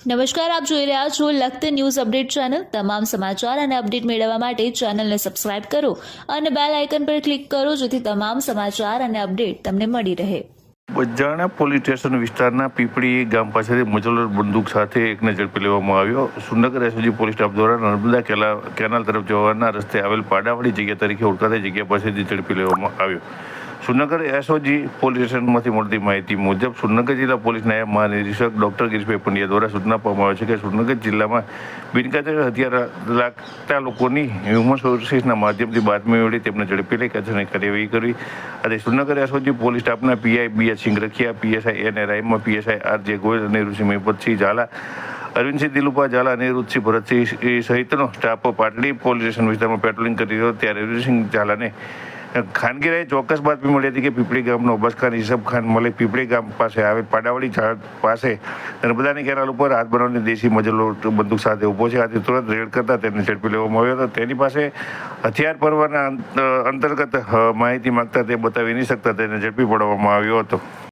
નમસ્કાર, આપ જોઈ રહ્યા છો લખત ન્યૂઝ અપડેટ ચેનલ। તમામ સમાચાર અને અપડેટ મેળવવા માટે ચેનલને સબસ્ક્રાઇબ કરો અને બેલ આઇકન પર ક્લિક કરો જેથી તમામ સમાચાર અને અપડેટ તમને મળી રહે। બજાણા પોલીસ સ્ટેશન વિસ્તારના પીપળી ગામ પાસેથી મુજલર બંદૂક સાથે એકને ઝડપી લેવામાં આવ્યો। સુરનગર એસઓજી પોલીસ સ્ટાફ દ્વારા નર્મદા કેનાલ તરફ જવાના રસ્તે આવેલ પાડાવાડી જગ્યા તરીકે ઓળખાતી જગ્યા પાસેથી ઝડપી લેવામાં આવ્યો। સુરનગર એસઓજી પોલીસ સ્ટેશનમાંથી મળતી માહિતી મુજબ સુરનગર જિલ્લા પોલીસ નાયબ મહાનિરીક્ષક ડોક્ટર ગિરીશભાઈ પંડ્યા દ્વારા સૂચના આપવામાં આવે છે કે સુરનગર જિલ્લામાં બિનકાયદેસર હથિયાર લાગતા લોકોની હ્યુમન સોર્સિસના માધ્યમથી બાતમી મળી તેમને ઝડપી લઈ કાયદેસરની કાર્યવાહી કરવી। અને સુરનગર એસઓજી પોલીસ સ્ટાફના PI BH Singh Rakhiya, PSI એને રાયમા, પીએસઆઈ RJ ગોયલ, અનિરુદ્ધસિંહ મહિપતસિંહ ઝાલા, અરવિંદસિંહ દિલુપા ઝાલા, અનિરુદ્ધસિંહ ભરતસિંહ સહિતનો સ્ટાફ પાટડી પોલીસ સ્ટેશન વિસ્તારમાં પેટ્રોલિંગ કરી રહ્યો ત્યારે અરવિંદસિંહ ઝાલાને ખાનગી રાહે ચોક્કસ બાતમી મળી હતી કે પીપળી ગામનો અબ્બાસ ખાન ઈસબ ખાન મલિક પીપળી ગામ પાસે આવેલ પાડાવાડી ઝાડ પાસે નર્મદાની કેનાલ ઉપર હાથ બનાવની દેશી મજલો બંદૂક સાથે ઊભો છે। આથી તુરંત રેડ કરતા તેને ઝડપી લેવામાં આવ્યો હતો। તેની પાસે હથિયાર પરવાના અંતર્ગત માહિતી માંગતા તે બતાવી નહીં શકતા તેને ઝડપી પાડવામાં આવ્યો હતો।